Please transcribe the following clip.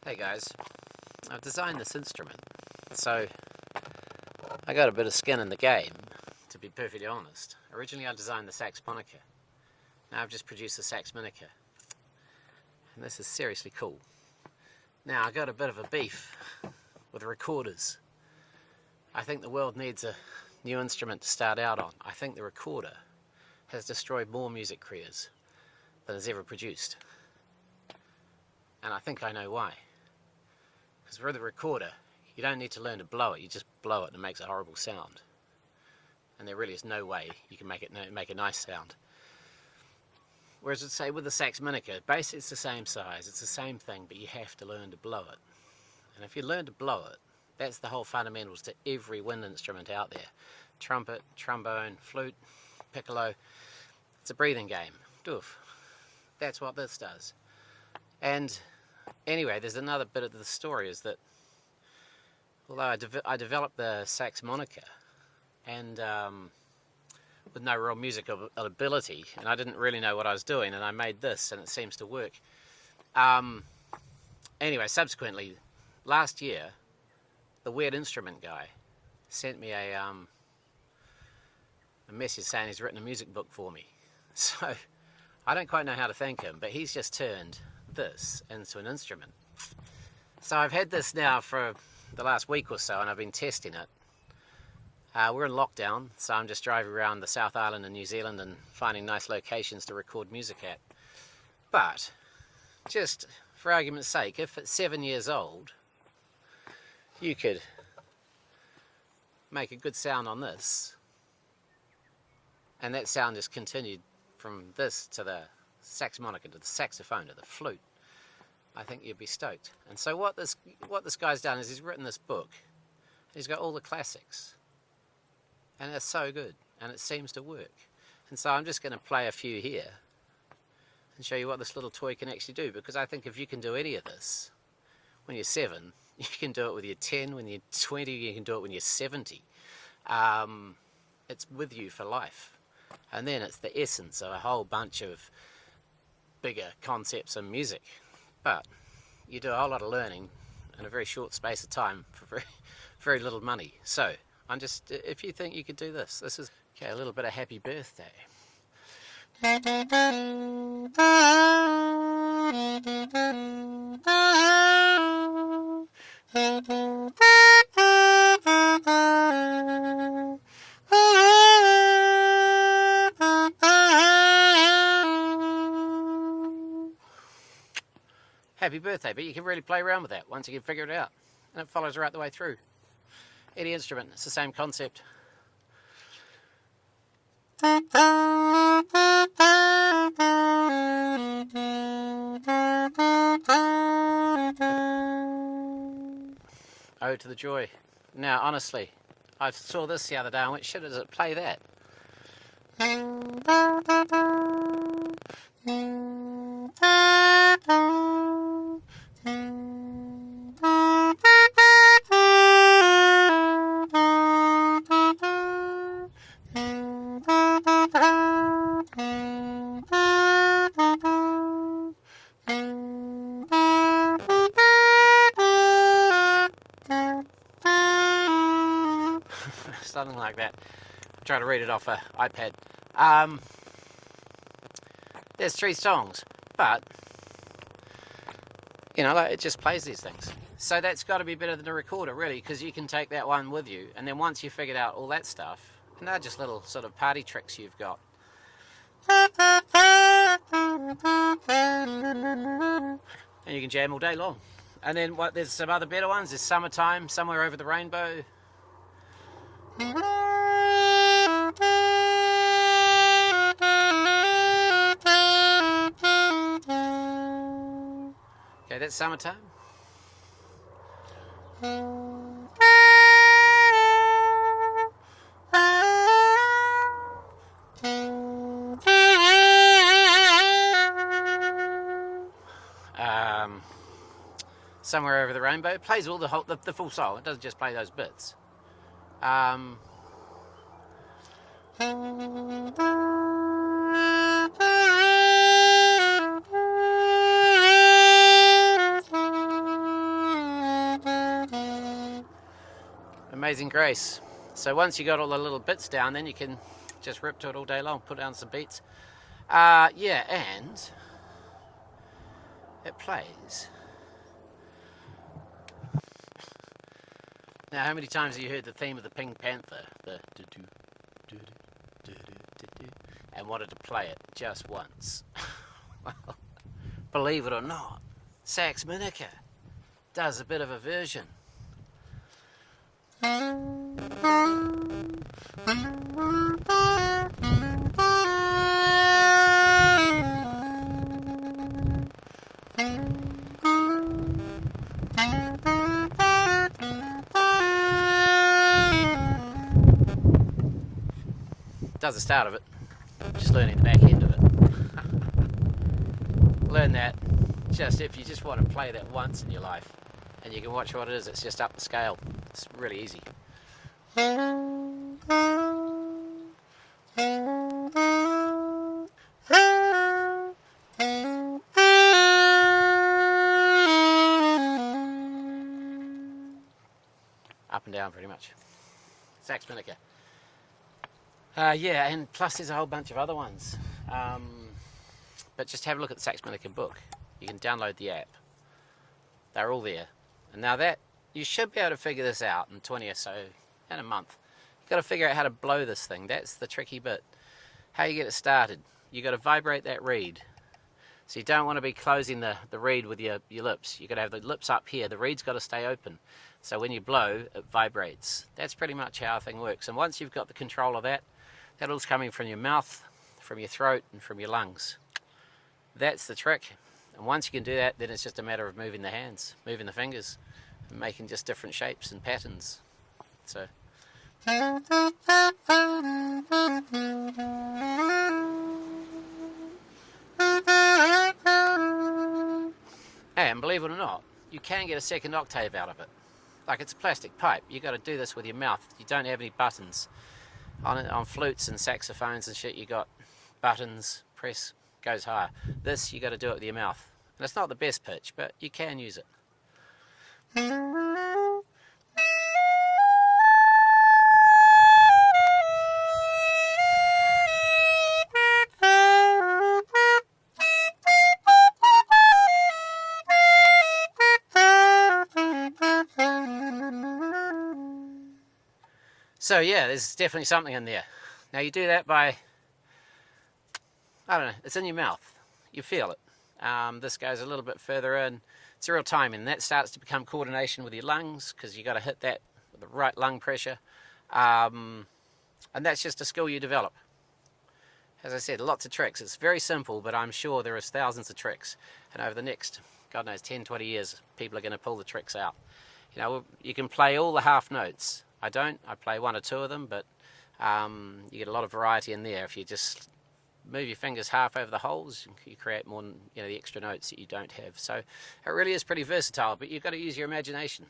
Hey guys, I've designed this instrument, so I got a bit of skin in the game, to be perfectly honest. Originally I designed the Saxminica. Now I've just produced the Saxminica, and this is seriously cool. Now I got a bit of a beef with recorders. I think the world needs a new instrument to start out on. I think the recorder has destroyed more music careers than has ever produced. And I think I know why. Because with a recorder, you don't need to learn to blow it, you just blow it and it makes a horrible sound. And there really is no way you can make a nice sound. Whereas I'd say with the Saxminica, basically it's the same size, it's the same thing, but you have to learn to blow it. And if you learn to blow it, that's the whole fundamentals to every wind instrument out there. Trumpet, trombone, flute, piccolo. It's a breathing game. Doof. That's what this does. And anyway, there's another bit of the story is that although I developed the Saxminica and with no real musical ability, and I didn't really know what I was doing, and I made this and it seems to work. Anyway, subsequently, last year, the Weird Instrument guy sent me a message saying he's written a music book for me. So I don't quite know how to thank him, but he's just turned this into an instrument. So I've had this now for the last week or so and I've been testing it. We're in lockdown, so I'm just driving around the South Island in New Zealand and finding nice locations to record music at. But just for argument's sake, if at 7 years old you could make a good sound on this, and that sound just continued from this to the Saxminica, to the saxophone, to the flute, I think you'd be stoked. And so what this guy's done is he's written this book. He's got all the classics, and it's so good, and it seems to work. And so I'm just going to play a few here and show you what this little toy can actually do, because I think if you can do any of this when you're 7, you can do it when you're 10, when you're 20, you can do it when you're 70. It's with you for life. And then it's the essence of a whole bunch of bigger concepts in music. But you do a whole lot of learning in a very short space of time for very, very little money. So I'm just, if you think you could do this is, okay, a little bit of happy birthday. Happy birthday, but you can really play around with that once you can figure it out. And it follows right the way through. Any instrument, it's the same concept. Ode to the Joy. Now, honestly, I saw this the other day and went, shit, does it play that? Something like that. I'm trying to read it off an iPad. There's 3 songs, but you know, like, it just plays these things. So that's got to be better than a recorder, really, because you can take that one with you, and then once you've figured out all that stuff, and they're just little sort of party tricks you've got. And you can jam all day long. And then there's some other better ones. There's Summertime, Somewhere Over the Rainbow. Okay, that's Summertime. Somewhere Over the Rainbow. It plays all the full song. It doesn't just play those bits. Amazing Grace. So once you got all the little bits down, then you can just rip to it all day long, put down some beats. Yeah, and it plays. Now, how many times have you heard the theme of the Pink Panther? The and wanted to play it just once? Well, believe it or not, Saxminica does a bit of a version. Does the start of it, just learning the back end of it. Learn that just if you just want to play that once in your life, and you can watch what it is. It's just up the scale. It's really easy. Up and down pretty much. Saxminica. Yeah, and plus there's a whole bunch of other ones. But just have a look at the Saxminica book. You can download the app. They're all there. And now that, you should be able to figure this out in 20 or so, in a month. You've got to figure out how to blow this thing. That's the tricky bit. How you get it started. You've got to vibrate that reed. So you don't want to be closing the reed with your lips. You've got to have the lips up here. The reed's got to stay open. So when you blow, it vibrates. That's pretty much how a thing works. And once you've got the control of that, that all's coming from your mouth, from your throat, and from your lungs. That's the trick. And once you can do that, then it's just a matter of moving the hands, moving the fingers, and making just different shapes and patterns. So. And believe it or not, you can get a second octave out of it. Like, it's a plastic pipe. You've got to do this with your mouth. You don't have any buttons. On flutes and saxophones and shit, you got buttons, press, goes higher. This, you got to do it with your mouth. And it's not the best pitch, but you can use it. So yeah, there's definitely something in there. Now you do that by, I don't know, it's in your mouth. You feel it. This goes a little bit further in. It's a real timing. That starts to become coordination with your lungs, because you've got to hit that with the right lung pressure. And that's just a skill you develop. As I said, lots of tricks. It's very simple, but I'm sure there is thousands of tricks. And over the next, God knows, 10, 20 years, people are going to pull the tricks out. You know, you can play all the half notes. I don't. I play one or two of them, but you get a lot of variety in there. If you just move your fingers half over the holes, you create more, you know, the extra notes that you don't have. So it really is pretty versatile, but you've got to use your imagination.